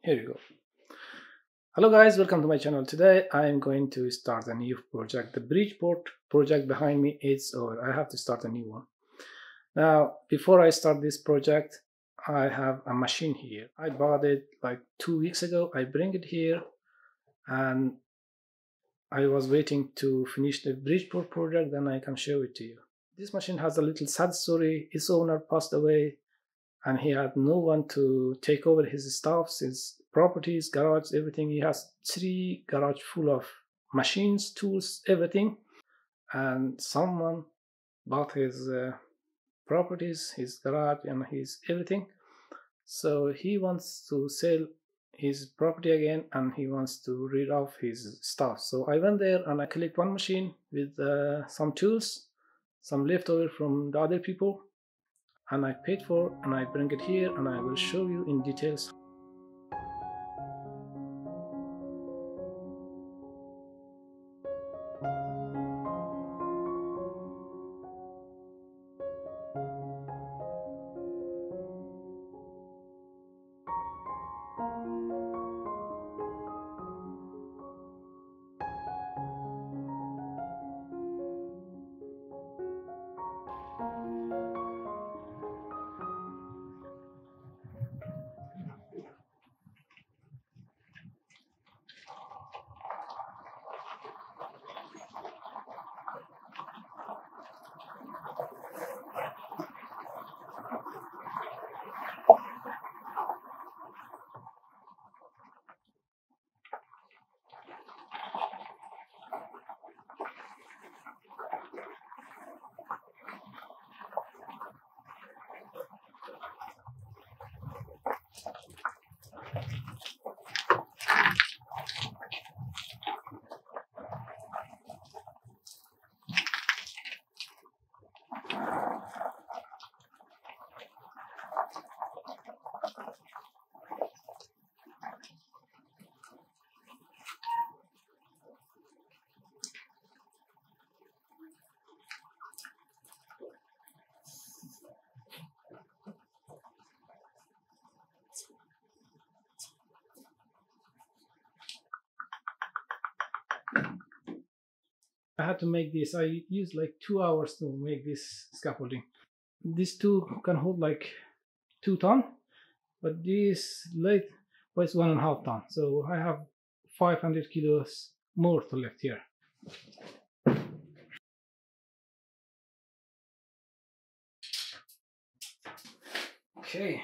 Here you go. Hello guys, welcome to my channel. Today I am going to start a new project. The Bridgeport project behind me is over. I have to start a new one. Now, before I start this project, I have a machine here. I bought it like 2 weeks ago. I bring it here and I was waiting to finish the Bridgeport project, then I can show it to you. This machine has a little sad story. Its owner passed away and he had no one to take over his stuff, his properties, garage, everything. He has 3 garage full of machines, tools, everything. And someone bought his properties, his garage and his everything. So he wants to sell his property again and he wants to rid of his stuff. So I went there and I collect one machine with some tools, some leftover from the other people, and I paid for, and I bring it here and I will show you in details. I had to make this. I used like 2 hours to make this scaffolding. This two can hold like 2 tons, but this light weighs 1.5 tons. So I have 500 kilos more to lift here. Okay.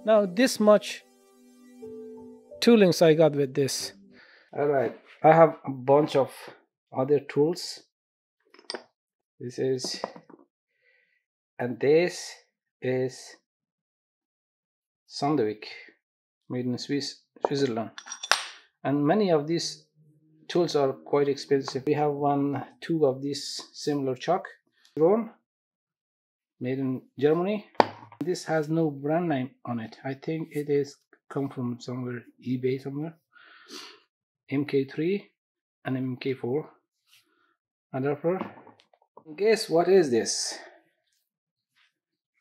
Now this much toolings I got with this. Alright, I have a bunch of other tools. This is, and this is Sandvik, made in Switzerland. And many of these tools are quite expensive. We have two of these similar chalk drone, made in Germany. This has no brand name on it. I think it is come from somewhere, eBay somewhere. MK3 and MK4 adapter. Guess what is this?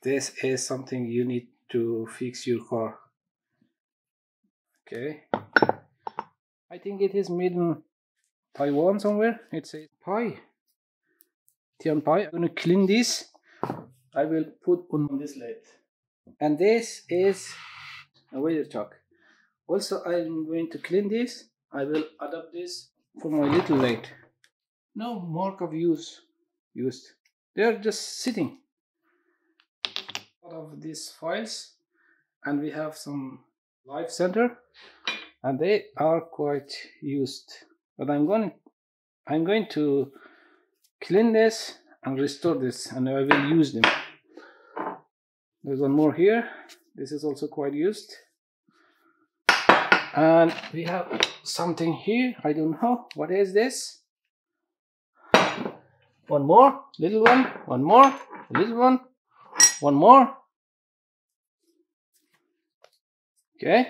This is something you need to fix your car. Okay, I think it is made in Taiwan somewhere. It says Pi, Tian Pi. I'm going to clean this. I will put on this lid, and this is a weather chalk. Also, I'm going to clean this. I will adapt this for my little lid. No mark of used. They are just sitting. Out of these files, and we have some life center, and they are quite used. But I'm going to clean this and restore this, and I will use them. There's one more here. This is also quite used. And we have something here. I don't know what is this. One more little one, one more little one, one more. Okay,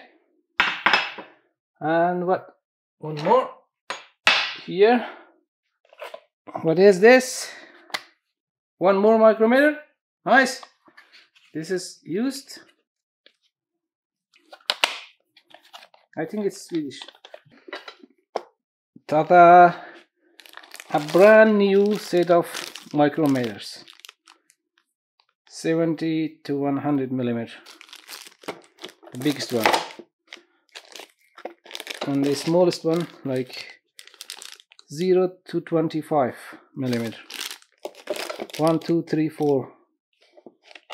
and what? One more here. What is this? One more micrometer. Nice. This is used. I think it's Swedish. Ta-da! A brand new set of micrometers. 70 to 100 millimeter. The biggest one. And the smallest one like 0 to 25 millimeter. 1, 2, 3, 4.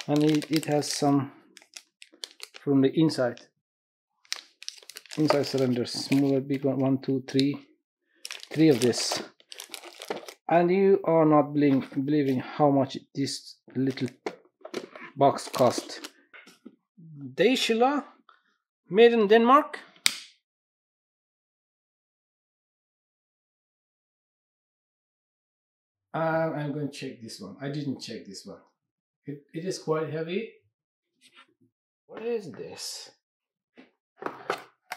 And it has some from the inside cylinders, smaller, big one, 1, 2, 3, 3 of this. And you are not believing how much this little box cost. Daishila, made in Denmark. I'm going to check this one. I didn't check this one. It is quite heavy. What is this?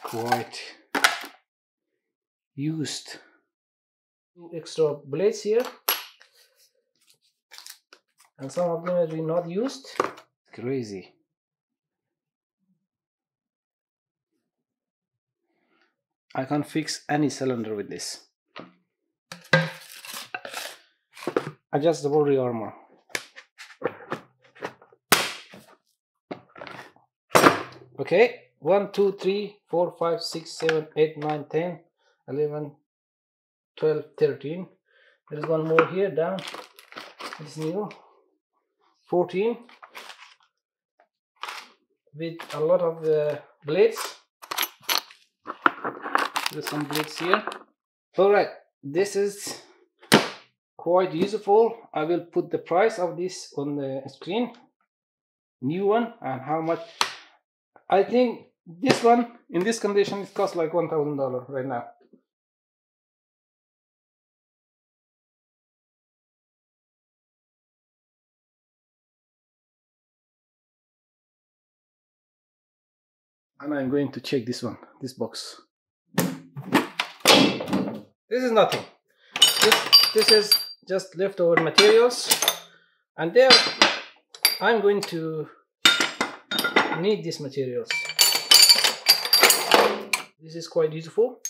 Quite used. Two extra blades here, and some of them are not used. Crazy. I can't fix any cylinder with this. Adjustable rear armor. Okay, 1, 2, 3, 4, 5, 6, 7, 8, 9, 10, 11, 12, 13. There is one more here down. It's new. 14 with a lot of blades. There's some blades here. Alright, this is quite useful. I will put the price of this on the screen. New one, and how much. I think this one in this condition it costs like $1,000 right now. And I'm going to check this one, this box. This is nothing. This is just leftover materials, and there I'm going to need these materials. This is quite useful.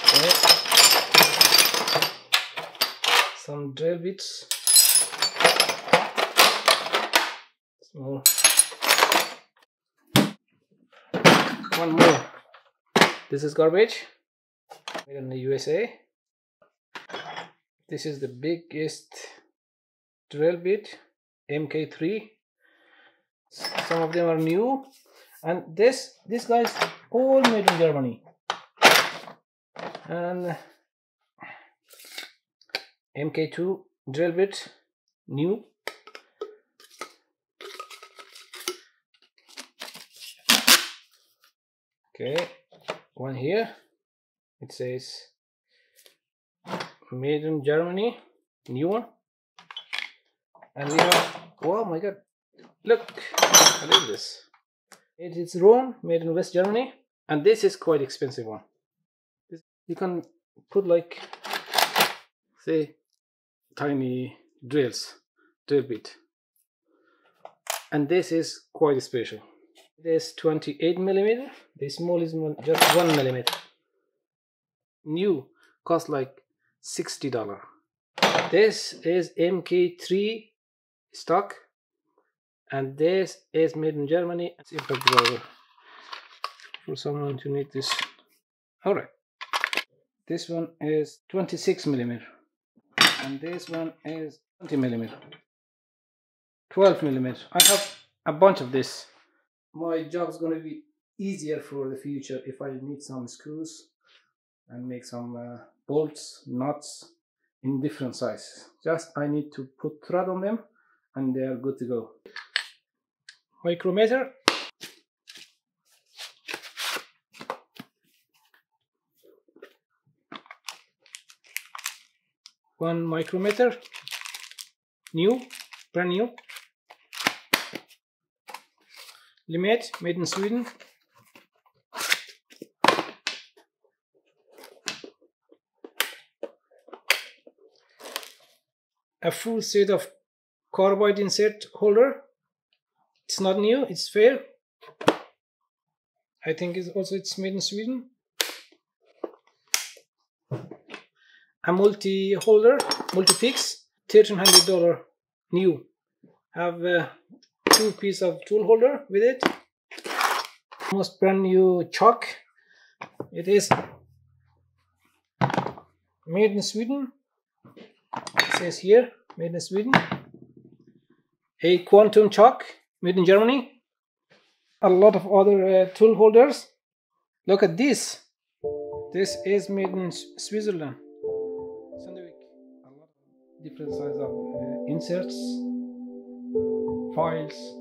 Okay. Some drill bits. Small. One more. This is garbage. Made in the USA. This is the biggest drill bit, MK3. Some of them are new, and this guys all made in Germany. And MK2 drill bit, new. Okay, one here, it says made in Germany, new one. And we have, oh my god, look at this. It is Rouen, made in West Germany, and this is quite expensive one. You can put like, say, tiny drill bit, and this is quite special. It is 28 millimeter. The small is just 1 millimeter. New, cost like $60. This is MK3 stock, and this is made in Germany. It's impact driver for someone to need this. All right, this one is 26 millimeter, and this one is 20 millimeter, 12 millimeter. I have a bunch of this. My job is going to be easier for the future if I need some screws and make some bolts, nuts in different sizes. Just I need to put thread on them and they are good to go. Micrometer. One micrometer, new, brand new. Limit, made in Sweden. A full set of carbide insert holder. It's not new, it's fair. I think it's made in Sweden. A multi-holder, multi-fix, $1,300 new. Have 2 pieces of tool holder with it. Almost brand new chalk. It is made in Sweden. It says here, made in Sweden. A quantum chalk, made in Germany. A lot of other tool holders. Look at this. This is made in Switzerland. A lot of different sizes of inserts, files.